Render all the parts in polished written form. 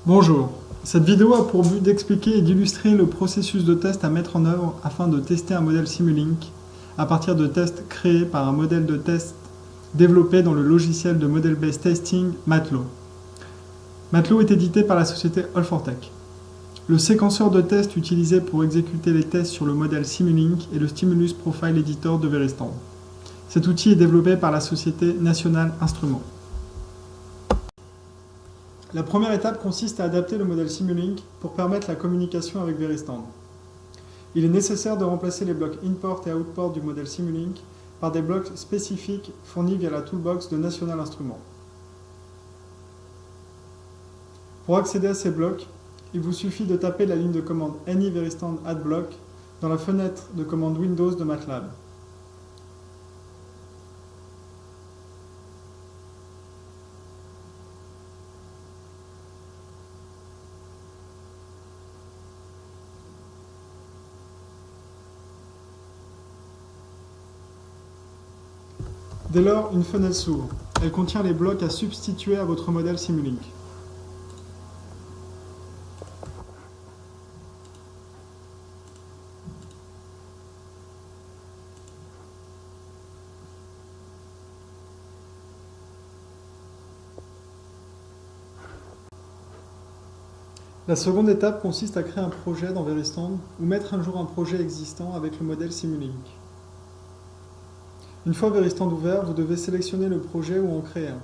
Bonjour, cette vidéo a pour but d'expliquer et d'illustrer le processus de test à mettre en œuvre afin de tester un modèle Simulink à partir de tests créés par un modèle de test développé dans le logiciel de Model-Based Testing MATLAB. MATLAB est édité par la société All4Tech. Le séquenceur de tests utilisé pour exécuter les tests sur le modèle Simulink est le Stimulus Profile Editor de Veristand. Cet outil est développé par la société National Instruments. La première étape consiste à adapter le modèle Simulink pour permettre la communication avec Veristand. Il est nécessaire de remplacer les blocs import et outport du modèle Simulink par des blocs spécifiques fournis via la toolbox de National Instruments. Pour accéder à ces blocs, il vous suffit de taper la ligne de commande any Veristand add block dans la fenêtre de commande Windows de MATLAB. Dès lors, une fenêtre s'ouvre. Elle contient les blocs à substituer à votre modèle Simulink. La seconde étape consiste à créer un projet dans Veristand ou mettre à jour un projet existant avec le modèle Simulink. Une fois Veristand ouvert, vous devez sélectionner le projet ou en créer un.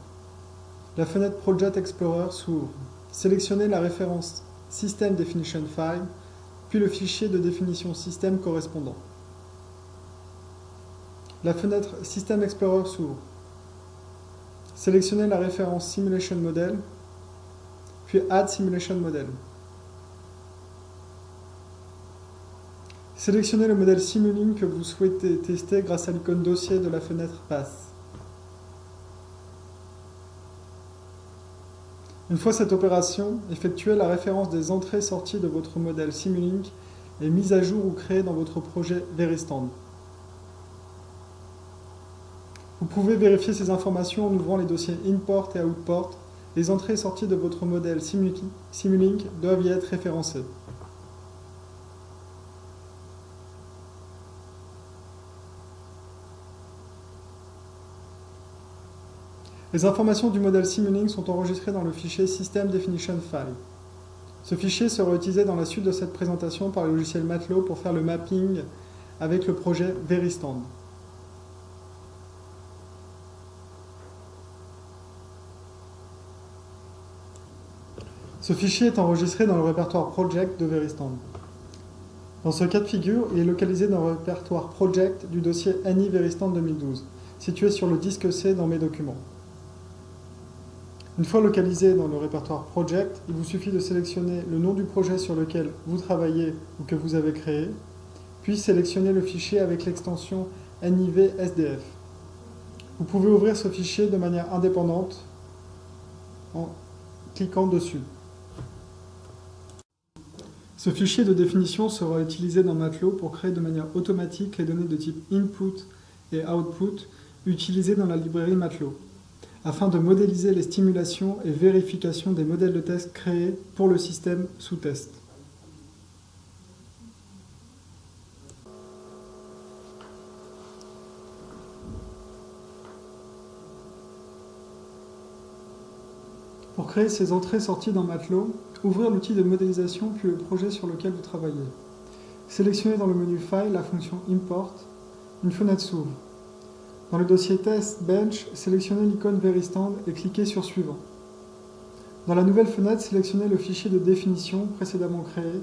La fenêtre Project Explorer s'ouvre. Sélectionnez la référence System Definition File, puis le fichier de définition système correspondant. La fenêtre System Explorer s'ouvre. Sélectionnez la référence Simulation Model, puis Add Simulation Model. Sélectionnez le modèle Simulink que vous souhaitez tester grâce à l'icône dossier de la fenêtre Path. Une fois cette opération effectuée, la référence des entrées-sorties de votre modèle Simulink est mise à jour ou créée dans votre projet Veristand. Vous pouvez vérifier ces informations en ouvrant les dossiers Import et Outport. Les entrées-sorties de votre modèle Simulink doivent y être référencées. Les informations du modèle Simulink sont enregistrées dans le fichier System Definition File. Ce fichier sera utilisé dans la suite de cette présentation par le logiciel MATLAB pour faire le mapping avec le projet Veristand. Ce fichier est enregistré dans le répertoire Project de Veristand. Dans ce cas de figure, il est localisé dans le répertoire Project du dossier ANI Veristand 2012, situé sur le disque C dans Mes documents. Une fois localisé dans le répertoire Project, il vous suffit de sélectionner le nom du projet sur lequel vous travaillez ou que vous avez créé, puis sélectionner le fichier avec l'extension NIV-SDF. Vous pouvez ouvrir ce fichier de manière indépendante en cliquant dessus. Ce fichier de définition sera utilisé dans MATLAB pour créer de manière automatique les données de type input et output utilisées dans la librairie MATLAB, afin de modéliser les stimulations et vérifications des modèles de test créés pour le système sous test. Pour créer ces entrées-sorties dans MATLAB, ouvrez l'outil de modélisation puis le projet sur lequel vous travaillez. Sélectionnez dans le menu File la fonction Import. Une fenêtre s'ouvre. Dans le dossier Test Bench, sélectionnez l'icône Veristand et cliquez sur Suivant. Dans la nouvelle fenêtre, sélectionnez le fichier de définition précédemment créé,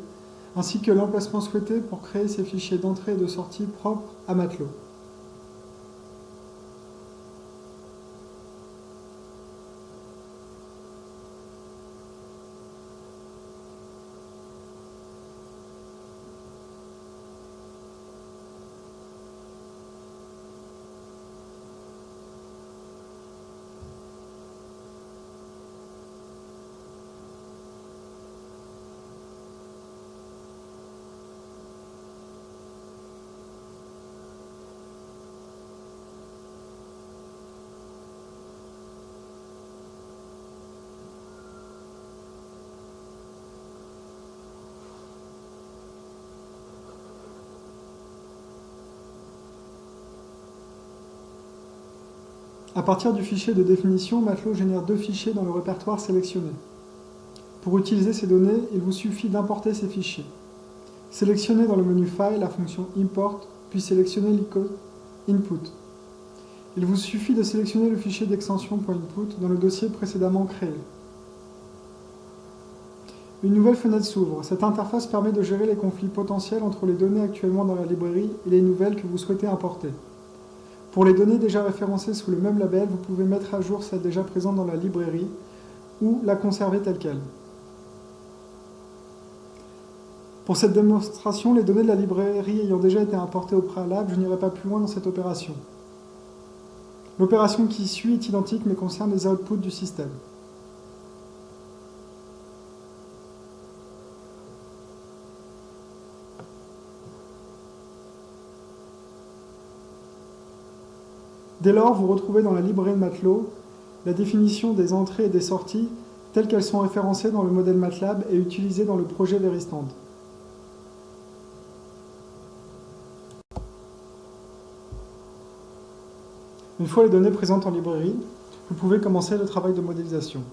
ainsi que l'emplacement souhaité pour créer ces fichiers d'entrée et de sortie propres à MATLAB. À partir du fichier de définition, Matelot génère deux fichiers dans le répertoire sélectionné. Pour utiliser ces données, il vous suffit d'importer ces fichiers. Sélectionnez dans le menu File la fonction Import, puis sélectionnez l'icône Input. Il vous suffit de sélectionner le fichier d'extension .input dans le dossier précédemment créé. Une nouvelle fenêtre s'ouvre. Cette interface permet de gérer les conflits potentiels entre les données actuellement dans la librairie et les nouvelles que vous souhaitez importer. Pour les données déjà référencées sous le même label, vous pouvez mettre à jour celles déjà présentes dans la librairie ou la conserver telle qu'elle. Pour cette démonstration, les données de la librairie ayant déjà été importées au préalable, je n'irai pas plus loin dans cette opération. L'opération qui suit est identique mais concerne les outputs du système. Dès lors, vous retrouvez dans la librairie de Matelot la définition des entrées et des sorties telles qu'elles sont référencées dans le modèle MATLAB et utilisées dans le projet Veristand. Une fois les données présentes en librairie, vous pouvez commencer le travail de modélisation.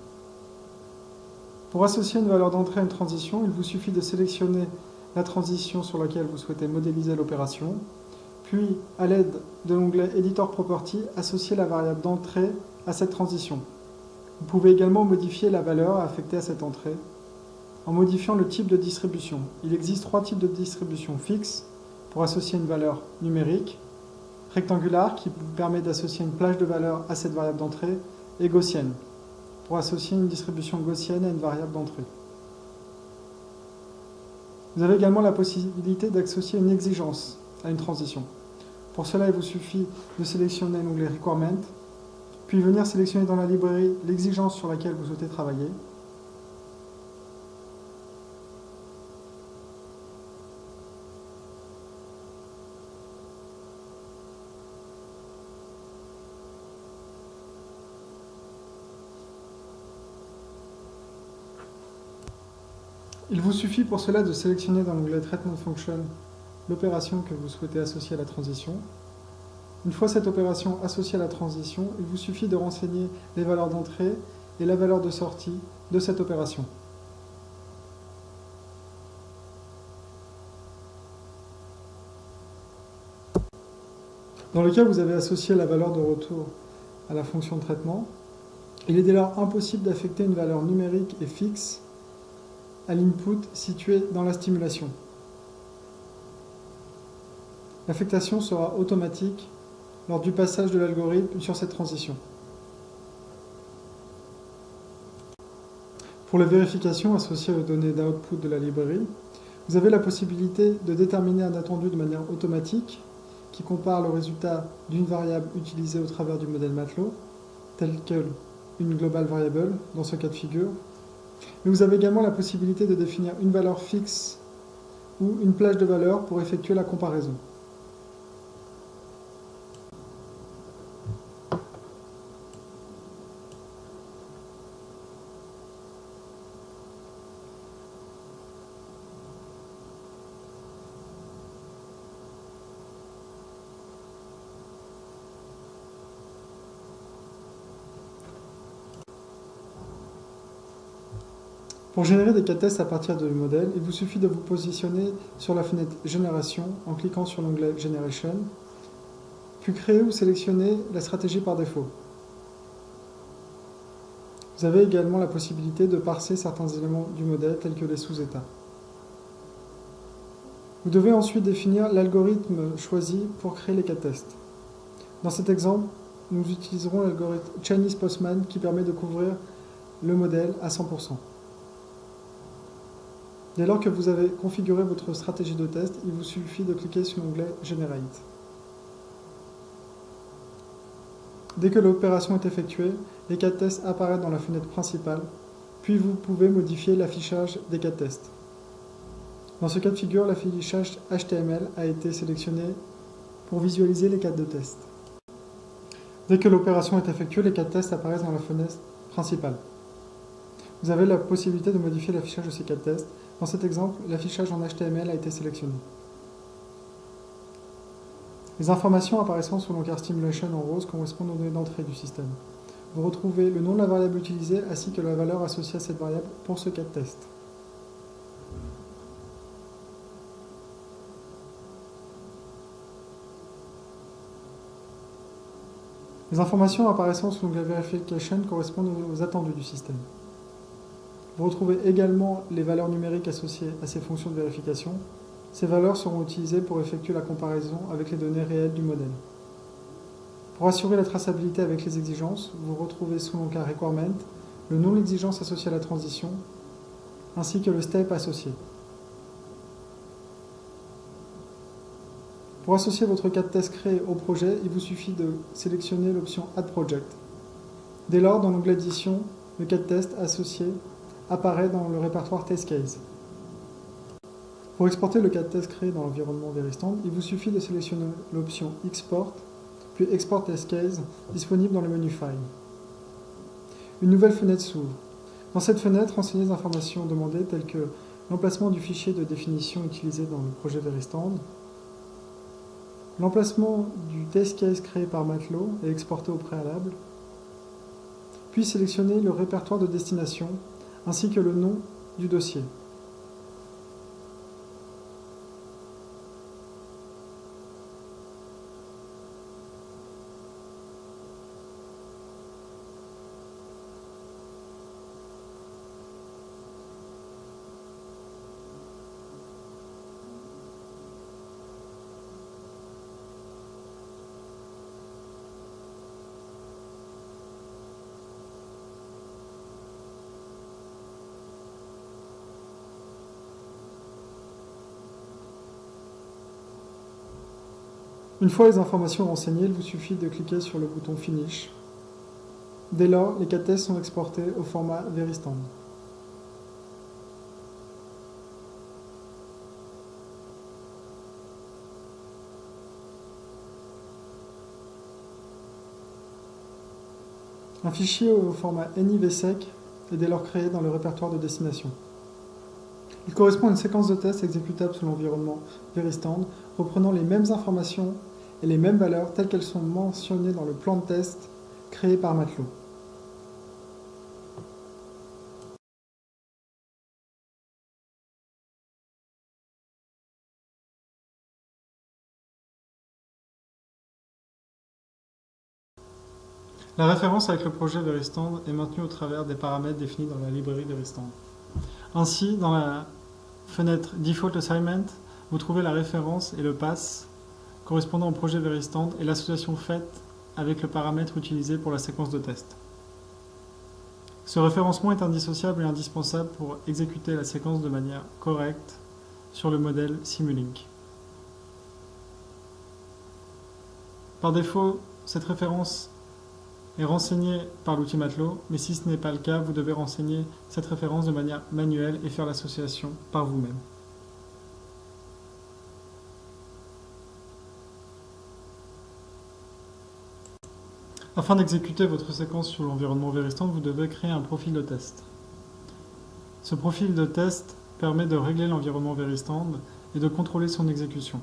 Pour associer une valeur d'entrée à une transition, il vous suffit de sélectionner la transition sur laquelle vous souhaitez modéliser l'opération, puis, à l'aide de l'onglet Editor Property, associer la variable d'entrée à cette transition. Vous pouvez également modifier la valeur affectée à cette entrée en modifiant le type de distribution. Il existe trois types de distribution: fixe, pour associer une valeur numérique, rectangulaire, qui vous permet d'associer une plage de valeur à cette variable d'entrée, et gaussienne, pour associer une distribution gaussienne à une variable d'entrée. Vous avez également la possibilité d'associer une exigence à une transition. Pour cela, il vous suffit de sélectionner l'onglet Requirement, puis venir sélectionner dans la librairie l'exigence sur laquelle vous souhaitez travailler. Il vous suffit pour cela de sélectionner dans l'onglet Treatment Function l'opération que vous souhaitez associer à la transition. Une fois cette opération associée à la transition, il vous suffit de renseigner les valeurs d'entrée et la valeur de sortie de cette opération. Dans le cas où vous avez associé la valeur de retour à la fonction de traitement, il est dès lors impossible d'affecter une valeur numérique et fixe à l'input situé dans la stimulation. L'affectation sera automatique lors du passage de l'algorithme sur cette transition. Pour les vérifications associées aux données d'output de la librairie, vous avez la possibilité de déterminer un attendu de manière automatique qui compare le résultat d'une variable utilisée au travers du modèle Matelot, telle qu'une global variable dans ce cas de figure. Mais vous avez également la possibilité de définir une valeur fixe ou une plage de valeurs pour effectuer la comparaison. Pour générer des cas tests à partir du modèle, il vous suffit de vous positionner sur la fenêtre Génération en cliquant sur l'onglet Generation, puis créer ou sélectionner la stratégie par défaut. Vous avez également la possibilité de parser certains éléments du modèle tels que les sous-états. Vous devez ensuite définir l'algorithme choisi pour créer les cas tests. Dans cet exemple, nous utiliserons l'algorithme Chinese Postman qui permet de couvrir le modèle à 100%. Dès lors que vous avez configuré votre stratégie de test, il vous suffit de cliquer sur l'onglet Generate. Dès que l'opération est effectuée, les cas de test apparaissent dans la fenêtre principale, puis vous pouvez modifier l'affichage des cas de test. Dans ce cas de figure, l'affichage HTML a été sélectionné pour visualiser les cas de test. Dès que l'opération est effectuée, les cas de test apparaissent dans la fenêtre principale. Vous avez la possibilité de modifier l'affichage de ces cas de test. Dans cet exemple, l'affichage en HTML a été sélectionné. Les informations apparaissant sous l'encart Stimulation en rose correspondent aux données d'entrée du système. Vous retrouvez le nom de la variable utilisée ainsi que la valeur associée à cette variable pour ce cas de test. Les informations apparaissant sous l'onglet Verification correspondent aux attendus du système. Vous retrouvez également les valeurs numériques associées à ces fonctions de vérification. Ces valeurs seront utilisées pour effectuer la comparaison avec les données réelles du modèle. Pour assurer la traçabilité avec les exigences, vous retrouvez sous l'encart Requirement le nom de l'exigence associée à la transition, ainsi que le step associé. Pour associer votre cas de test créé au projet, il vous suffit de sélectionner l'option Add Project. Dès lors, dans l'onglet Édition, le cas de test associé apparaît dans le répertoire Test Case. Pour exporter le cas de test créé dans l'environnement Veristand, il vous suffit de sélectionner l'option Export, puis Export Test Case, disponible dans le menu File. Une nouvelle fenêtre s'ouvre. Dans cette fenêtre, renseignez les informations demandées telles que l'emplacement du fichier de définition utilisé dans le projet Veristand, l'emplacement du test case créé par Matelot et exporté au préalable, puis sélectionnez le répertoire de destination ainsi que le nom du dossier. Une fois les informations renseignées, il vous suffit de cliquer sur le bouton Finish. Dès lors, les cas de test sont exportés au format Veristand. Un fichier au format NIVSEC est dès lors créé dans le répertoire de destination. Il correspond à une séquence de tests exécutable sous l'environnement Veristand, reprenant les mêmes informations et les mêmes valeurs telles qu'elles sont mentionnées dans le plan de test créé par Matelot. La référence avec le projet Veristand est maintenue au travers des paramètres définis dans la librairie Veristand. Ainsi, dans la fenêtre Default Assignment, vous trouvez la référence et le pass correspondant au projet Veristand et l'association faite avec le paramètre utilisé pour la séquence de test. Ce référencement est indissociable et indispensable pour exécuter la séquence de manière correcte sur le modèle Simulink. Par défaut, cette référence est renseignée par l'outil Matelot, mais si ce n'est pas le cas, vous devez renseigner cette référence de manière manuelle et faire l'association par vous-même. Afin d'exécuter votre séquence sur l'environnement Veristand, vous devez créer un profil de test. Ce profil de test permet de régler l'environnement Veristand et de contrôler son exécution.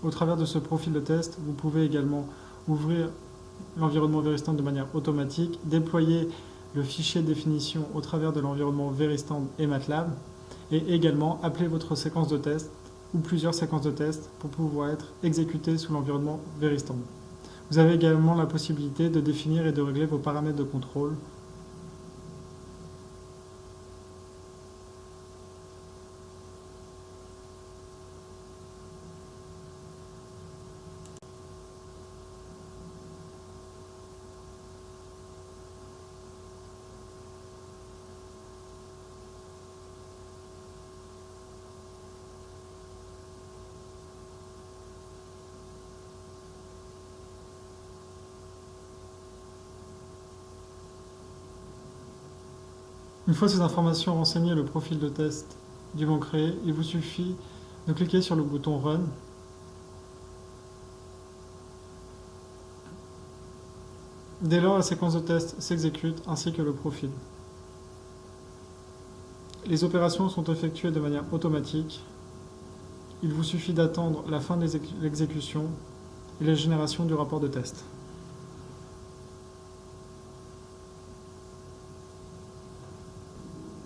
Au travers de ce profil de test, vous pouvez également ouvrir l'environnement Veristand de manière automatique, déployer le fichier de définition au travers de l'environnement Veristand et MATLAB, et également appeler votre séquence de test ou plusieurs séquences de test pour pouvoir être exécutées sous l'environnement Veristand. Vous avez également la possibilité de définir et de régler vos paramètres de contrôle. Une fois ces informations renseignées et le profil de test dûment créé, il vous suffit de cliquer sur le bouton Run. Dès lors, la séquence de test s'exécute ainsi que le profil. Les opérations sont effectuées de manière automatique. Il vous suffit d'attendre la fin de l'exécution et la génération du rapport de test.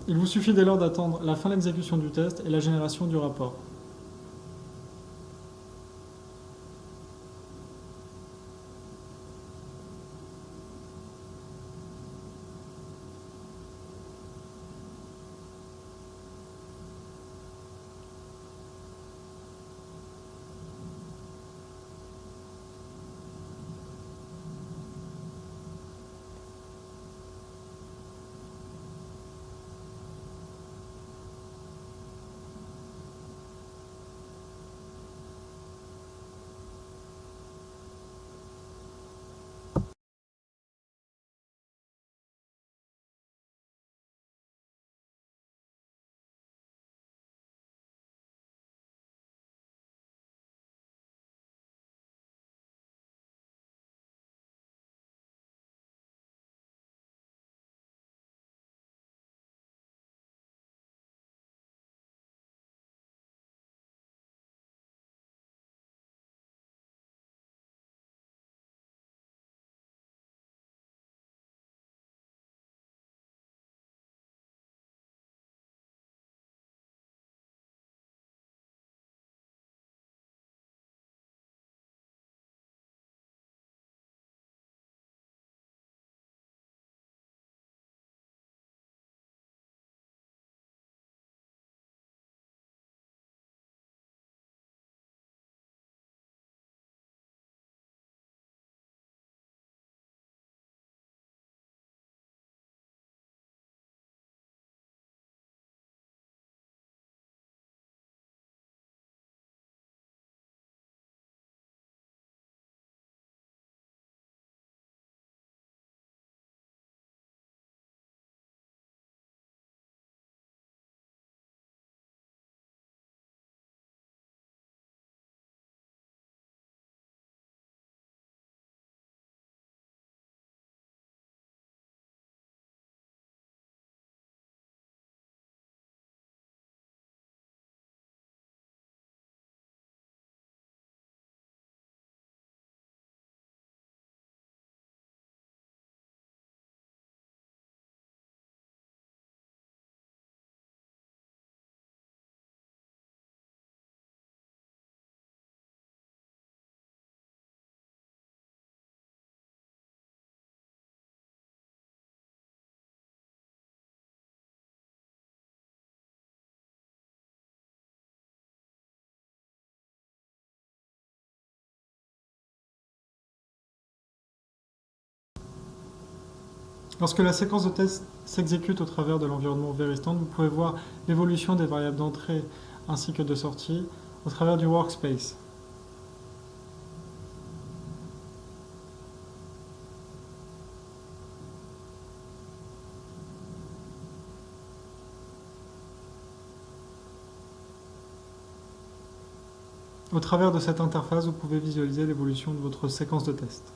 Il vous suffit dès lors d'attendre la fin de l'exécution du test et la génération du rapport. Lorsque la séquence de test s'exécute au travers de l'environnement VeriStand, vous pouvez voir l'évolution des variables d'entrée ainsi que de sortie au travers du workspace. Au travers de cette interface, vous pouvez visualiser l'évolution de votre séquence de test.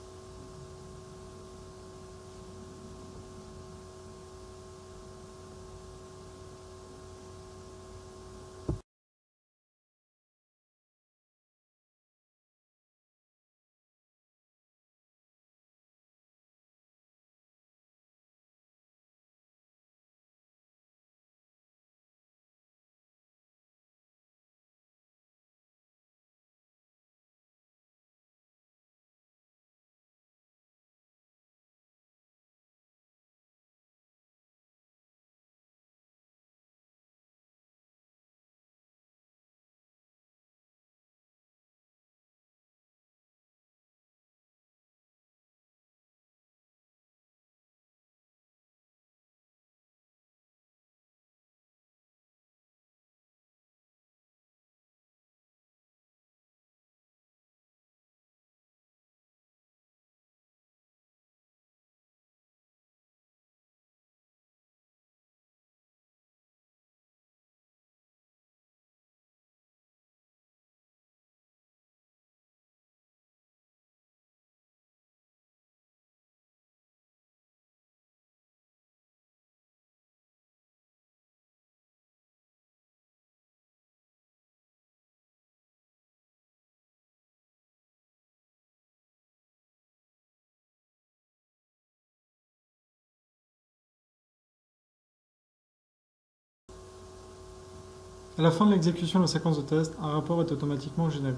À la fin de l'exécution de la séquence de test, un rapport est automatiquement généré.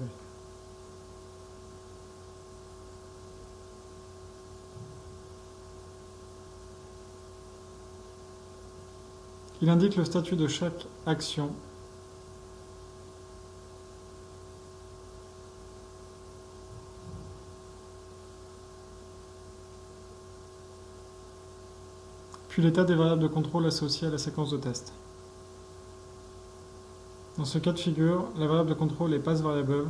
Il indique le statut de chaque action puis l'état des variables de contrôle associées à la séquence de test. Dans ce cas de figure, la variable de contrôle est pass variable